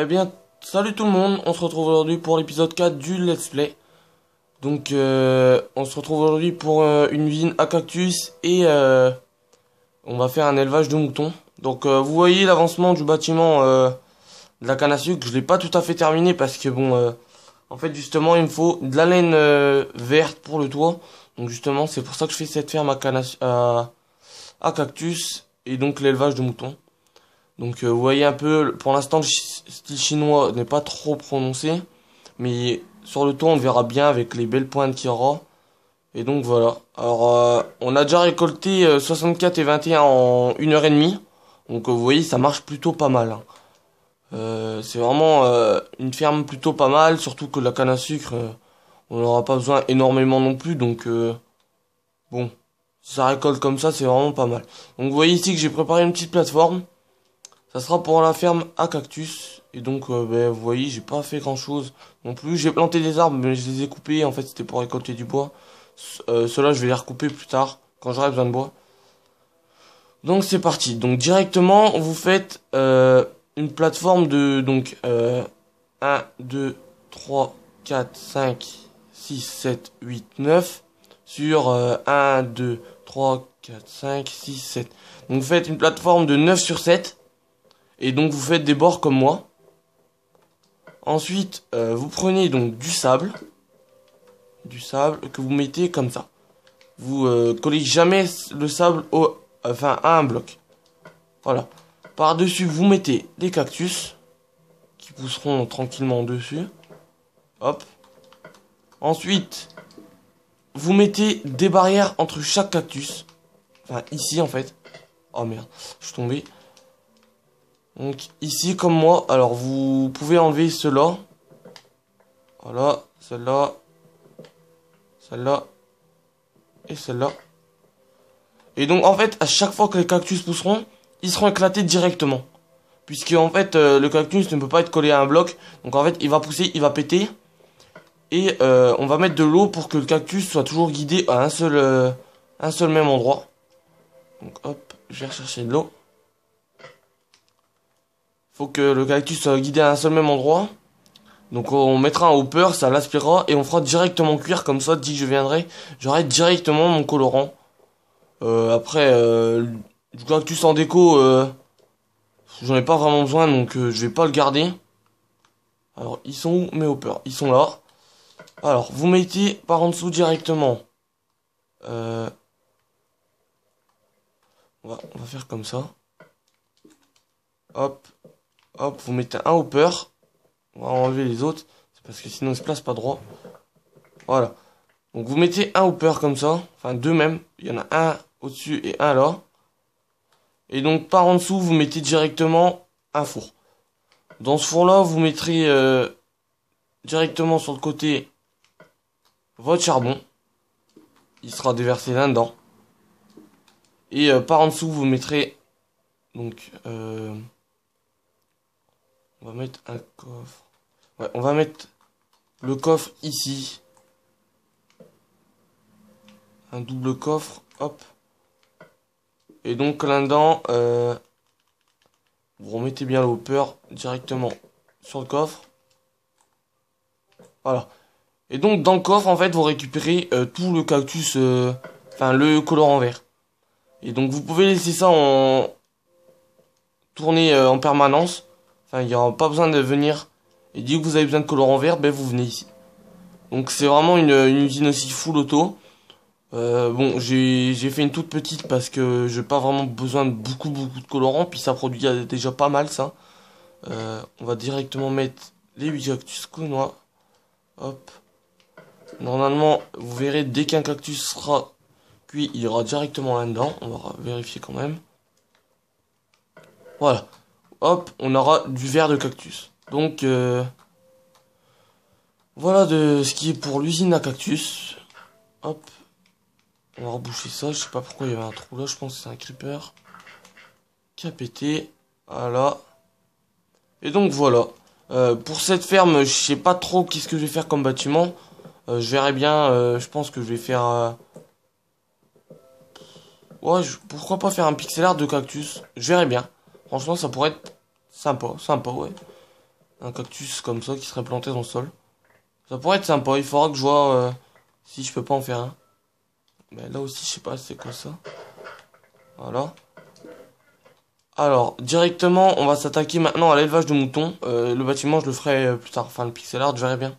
Eh bien, salut tout le monde, on se retrouve aujourd'hui pour l'épisode 4 du Let's Play. Donc, on se retrouve aujourd'hui pour une usine à cactus et on va faire un élevage de moutons. Donc, vous voyez l'avancement du bâtiment de la canne à sucre, je l'ai pas tout à fait terminé parce que bon, en fait justement il me faut de la laine verte pour le toit. Donc justement c'est pour ça que je fais cette ferme à cactus et donc l'élevage de moutons. Donc vous voyez un peu, pour l'instant le style chinois n'est pas trop prononcé, mais sur le toit on verra bien avec les belles pointes qu'il y aura. Et donc voilà. Alors on a déjà récolté 64 et 21 en 1 heure et demie. Donc vous voyez ça marche plutôt pas mal, hein. C'est vraiment une ferme plutôt pas mal, surtout que la canne à sucre, on n'aura pas besoin énormément non plus, donc bon, si ça récolte comme ça, c'est vraiment pas mal. Donc vous voyez ici que j'ai préparé une petite plateforme, ça sera pour la ferme à cactus, et donc ben, vous voyez, j'ai pas fait grand chose non plus, j'ai planté des arbres, mais je les ai coupés, en fait c'était pour récolter du bois. Ceux-là je vais les recouper plus tard, quand j'aurai besoin de bois. Donc c'est parti, donc directement vous faites une plateforme de donc 1, 2, 3, 4, 5, 6, 7, 8, 9 sur 1, 2, 3, 4, 5, 6, 7. Donc vous faites une plateforme de 9 sur 7 et donc vous faites des bords comme moi. Ensuite vous prenez donc du sable que vous mettez comme ça. Vous collez jamais le sable à un bloc. Voilà. Par-dessus, vous mettez des cactus qui pousseront tranquillement dessus. Hop. Ensuite, vous mettez des barrières entre chaque cactus. Enfin, ici en fait. Oh merde, je suis tombé. Donc, ici, comme moi. Alors, vous pouvez enlever ceux-là. Voilà, celle-là. Celle-là. Et celle-là. Et donc, en fait, à chaque fois que les cactus pousseront, ils seront éclatés directement. Puisque en fait le cactus ne peut pas être collé à un bloc. Donc en fait il va pousser, il va péter. Et on va mettre de l'eau pour que le cactus soit toujours guidé à un seul même endroit. Donc hop, je vais rechercher de l'eau. Faut que le cactus soit guidé à un seul même endroit. Donc on mettra un hopper, ça l'aspirera. Et on fera directement cuire, comme ça dès que je viendrai, j'aurai directement mon colorant. Après du cactus en déco, j'en ai pas vraiment besoin, donc je vais pas le garder. Alors, ils sont où mes hoppers? Ils sont là. Alors, vous mettez par en dessous directement. On va faire comme ça. Hop. Hop, vous mettez un hopper. On va enlever les autres. C'est parce que sinon, ils se placent pas droit. Voilà. Donc, vous mettez un hopper comme ça. Enfin, deux même. Il y en a un au-dessus et un là. Et donc, par en dessous, vous mettez directement un four. Dans ce four-là, vous mettrez directement sur le côté votre charbon. Il sera déversé là-dedans. Et par en dessous, vous mettrez... Donc, on va mettre un coffre. Ouais, on va mettre le coffre ici. Un double coffre, hop. Et donc là-dedans, vous remettez bien le hopper directement sur le coffre. Voilà. Et donc dans le coffre, en fait, vous récupérez tout le cactus, enfin le colorant vert. Et donc vous pouvez laisser ça en tourner en permanence. Enfin, il n'y aura pas besoin de venir. Et dès que vous avez besoin de colorant vert, ben vous venez ici. Donc c'est vraiment une usine aussi full auto. Bon, j'ai fait une toute petite parce que j'ai pas vraiment besoin de beaucoup de colorant. Puis ça produit déjà pas mal ça. On va directement mettre les 8 cactus connois. Hop. Normalement, vous verrez, dès qu'un cactus sera cuit, il y aura directement là-dedans. On va vérifier quand même. Voilà. Hop, on aura du verre de cactus. Donc, voilà de ce qui est pour l'usine à cactus. Hop. On va reboucher ça. Je sais pas pourquoi il y avait un trou là. Je pense que c'est un creeper qui a pété. Voilà. Et donc, voilà. Pour cette ferme, je sais pas trop qu'est-ce que je vais faire comme bâtiment. Je verrai bien. Je pense que je vais faire... Ouais, pourquoi pas faire un pixel art de cactus? Je verrai bien. Franchement, ça pourrait être sympa, ouais. Un cactus comme ça qui serait planté dans le sol. Ça pourrait être sympa. Il faudra que je vois si je peux pas en faire un. Mais là aussi, je sais pas c'est quoi ça. Voilà. Alors, directement, on va s'attaquer maintenant à l'élevage de moutons. Le bâtiment, je le ferai plus tard. Enfin, le pixel art, je verrai bien.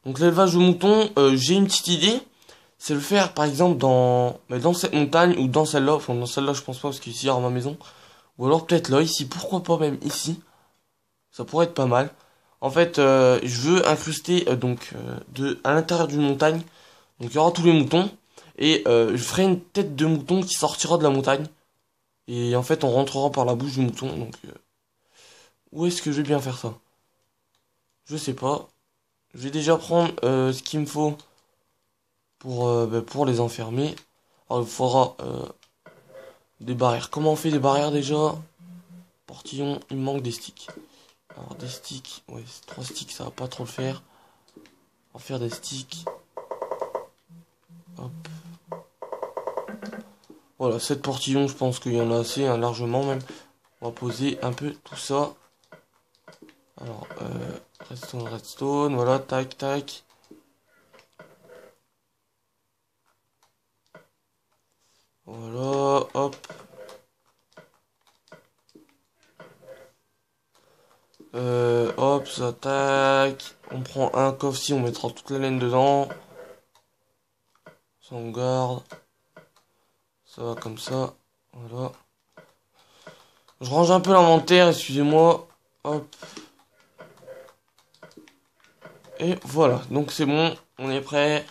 Donc, l'élevage de moutons, j'ai une petite idée. C'est le faire, par exemple, dans cette montagne ou dans celle-là. Enfin, dans celle-là, je pense pas, parce qu'ici, il y aura ma maison. Ou alors, peut-être là, ici. Pourquoi pas même ici? Ça pourrait être pas mal. En fait, je veux incruster, à l'intérieur d'une montagne. Donc, il y aura tous les moutons. Et je ferai une tête de mouton qui sortira de la montagne. Et en fait, on rentrera par la bouche du mouton. Donc, où est-ce que je vais bien faire ça? Je sais pas. Je vais déjà prendre ce qu'il me faut pour les enfermer. Alors, il faudra des barrières. Comment on fait des barrières déjà? Portillon, il me manque des sticks. Alors, des sticks. Ouais, 3 sticks, ça va pas trop le faire. On va faire des sticks. Hop. Voilà, 7 portillons, je pense qu'il y en a assez, hein, largement même. On va poser un peu tout ça. Alors, redstone, voilà, tac, tac. Voilà, hop. Hop, ça, tac. On prend un coffre-ci, on mettra toute la laine dedans. Ça, on garde. Ça va comme ça, voilà. Je range un peu l'inventaire, excusez-moi. Hop. Et voilà, donc c'est bon, on est prêt.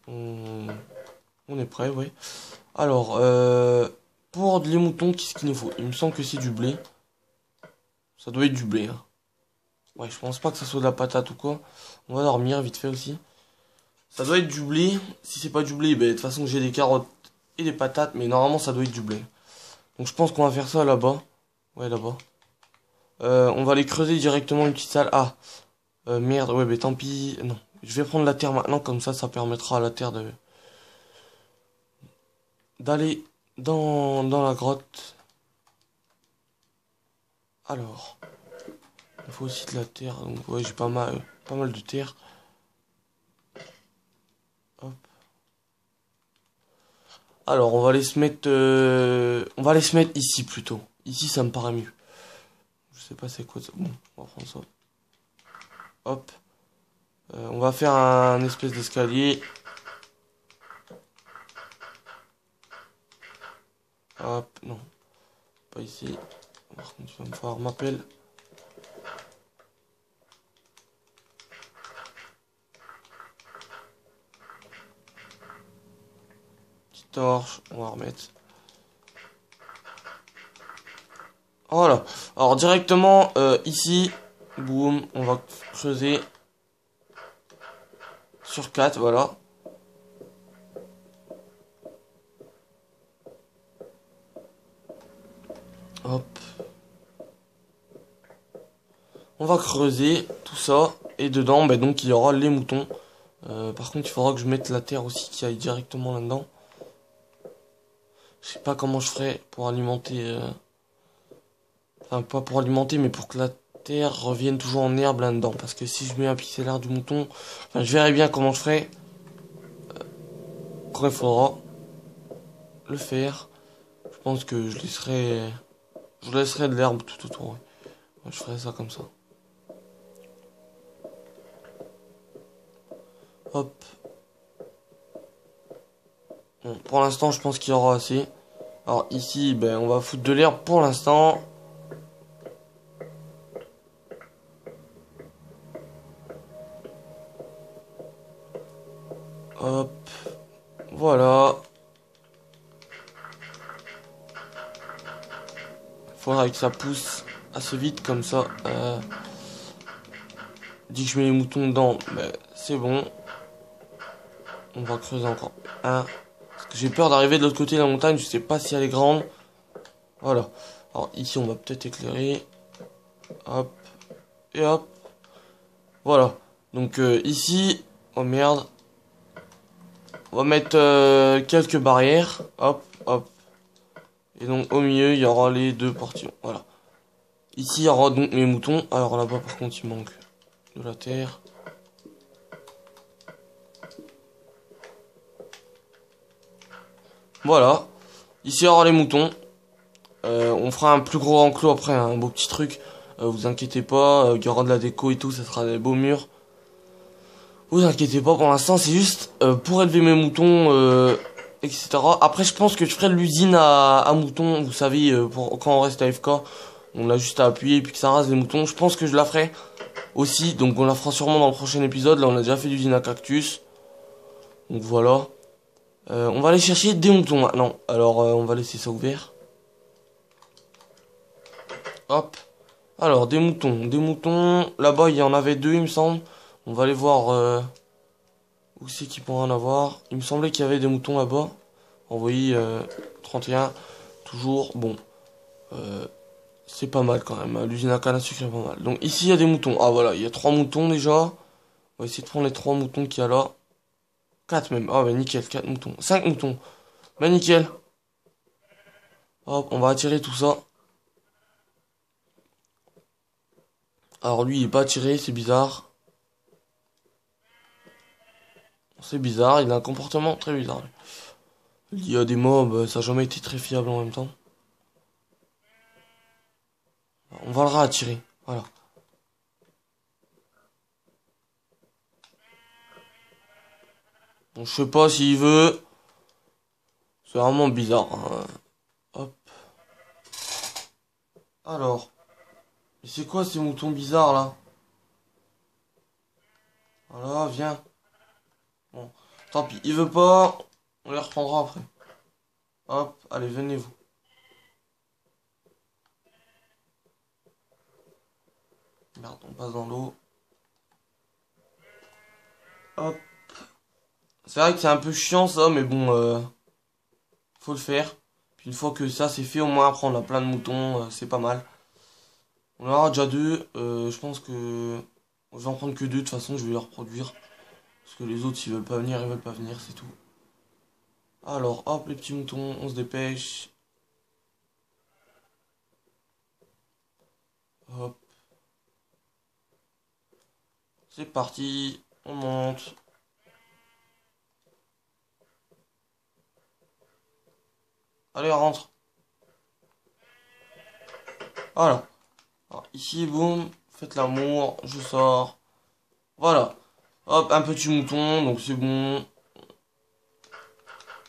On est prêt, oui. Alors, pour les moutons, qu'est-ce qu'il nous faut? Il me semble que c'est du blé. Ça doit être du blé, hein. Ouais, je pense pas que ça soit de la patate ou quoi. On va dormir vite fait aussi. Ça doit être du blé. Si c'est pas du blé, ben, de toute façon j'ai des carottes et des patates, mais normalement ça doit être du blé. Donc je pense qu'on va faire ça là-bas. Ouais, là-bas. On va aller creuser directement une petite salle. Ah, merde, ouais, mais tant pis. Non, je vais prendre la terre maintenant, comme ça permettra à la terre d'aller dans la grotte. Alors, il faut aussi de la terre. Donc ouais, j'ai pas mal de terre. Hop. Alors, on va aller se mettre ici plutôt. Ici, ça me paraît mieux. Je sais pas c'est quoi ça. Bon, on va prendre ça. Hop. On va faire un espèce d'escalier. Hop, non. Pas ici. Par contre, il va me falloir m'appelle. Petite torche, on va remettre. Voilà. Alors directement ici, boum, on va creuser sur 4, voilà. Hop. On va creuser tout ça. Et dedans, ben, donc il y aura les moutons. Par contre, il faudra que je mette la terre aussi qui aille directement là-dedans. Je sais pas comment je ferai pour alimenter... Enfin, pas pour alimenter, mais pour que la terre revienne toujours en herbe là-dedans. Parce que si je mets un pixel art du mouton... Enfin, je verrai bien comment je ferai. Quand il faudra le faire. Je pense que je laisserai de l'herbe tout autour. Ouais. Ouais, je ferai ça comme ça. Hop. Bon, pour l'instant, je pense qu'il y aura assez. Alors ici, ben, on va foutre de l'herbe pour l'instant. Hop. Voilà. Faudra que ça pousse assez vite comme ça. Dès que je mets les moutons dedans, ben, c'est bon. On va creuser encore un. Parce que j'ai peur d'arriver de l'autre côté de la montagne. Je sais pas si elle est grande. Voilà. Alors ici, on va peut-être éclairer. Hop. Et hop. Voilà. Donc ici. Oh merde. On va mettre quelques barrières. Hop, hop. Et donc au milieu, il y aura les deux portillons. Voilà. Ici, il y aura donc mes moutons. Alors là-bas, par contre, il manque de la terre. Voilà. Ici, il y aura les moutons. On fera un plus gros enclos après, un beau petit truc. Vous inquiétez pas, il y aura de la déco et tout, ça sera des beaux murs. Vous inquiétez pas, pour l'instant, c'est juste pour élever mes moutons, etc. Après, je pense que je ferai l'usine à moutons, vous savez, pour, quand on reste à AFK, on a juste à appuyer et puis que ça rase les moutons. Je pense que je la ferai aussi, donc on la fera sûrement dans le prochain épisode. Là, on a déjà fait l'usine à cactus. Donc voilà. On va aller chercher des moutons maintenant. Alors, on va laisser ça ouvert. Hop. Alors, des moutons. Des moutons. Là-bas, il y en avait deux, il me semble. On va aller voir où c'est qu'il pourrait en avoir. Il me semblait qu'il y avait des moutons là-bas. Envoyé 31. Toujours. Bon. C'est pas mal quand même. L'usine à canne à sucre est pas mal. Donc ici, il y a des moutons. Ah voilà, il y a 3 moutons déjà. On va essayer de prendre les 3 moutons qu'il y a là. 4 même. Ah bah nickel, 4 moutons. 5 moutons. Bah nickel. Hop, on va attirer tout ça. Alors lui, il est pas attiré, c'est bizarre. C'est bizarre, il a un comportement très bizarre. Il y a des mobs, ça n'a jamais été très fiable en même temps. On va le réattirer, voilà. Bon, je sais pas s'il veut. C'est vraiment bizarre. Hein. Hop. Alors. Mais c'est quoi ces moutons bizarres là? Voilà, viens. Bon. Tant pis, il veut pas. On les reprendra après. Hop, allez, venez-vous. Merde, on passe dans l'eau. Hop. C'est vrai que c'est un peu chiant ça, mais bon, faut le faire. Puis une fois que ça c'est fait, au moins après on a plein de moutons, c'est pas mal. On en aura déjà deux. Je pense que je vais en prendre que deux. De toute façon, je vais les reproduire. Parce que les autres, s'ils veulent pas venir, ils veulent pas venir, c'est tout. Alors, hop, les petits moutons, on se dépêche. Hop. C'est parti. On monte. Allez, rentre. Voilà. Alors, ici, boum. Faites l'amour. Je sors. Voilà. Hop, un petit mouton. Donc, c'est bon.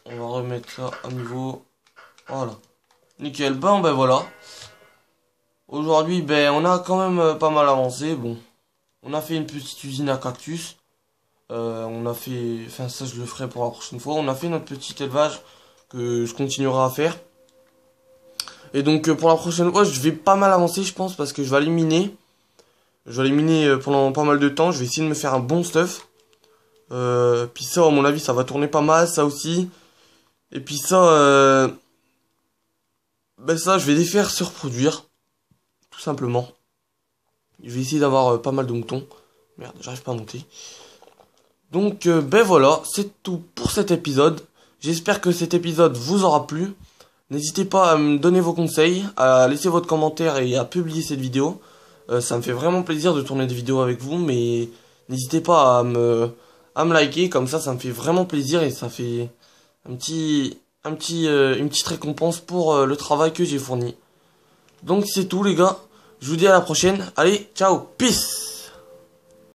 On va remettre ça à niveau. Voilà. Nickel. Ben voilà. Aujourd'hui, ben, on a quand même pas mal avancé. Bon. On a fait une petite usine à cactus. On a fait, enfin ça je le ferai pour la prochaine fois. On a fait notre petit élevage que je continuerai à faire. Et donc pour la prochaine fois, je vais pas mal avancer, je pense, parce que je vais aller miner. Je vais aller miner pendant pas mal de temps. Je vais essayer de me faire un bon stuff. Puis ça, à mon avis, ça va tourner pas mal, ça aussi. Et puis ça, ben ça, je vais les faire se reproduire, tout simplement. Je vais essayer d'avoir pas mal de moutons. Merde, j'arrive pas à monter. Donc, ben voilà, c'est tout pour cet épisode. J'espère que cet épisode vous aura plu. N'hésitez pas à me donner vos conseils, à laisser votre commentaire et à publier cette vidéo. Ça me fait vraiment plaisir de tourner des vidéos avec vous, mais n'hésitez pas à me liker, comme ça me fait vraiment plaisir et ça fait une petite récompense pour le travail que j'ai fourni. Donc c'est tout les gars, je vous dis à la prochaine, allez, ciao, peace!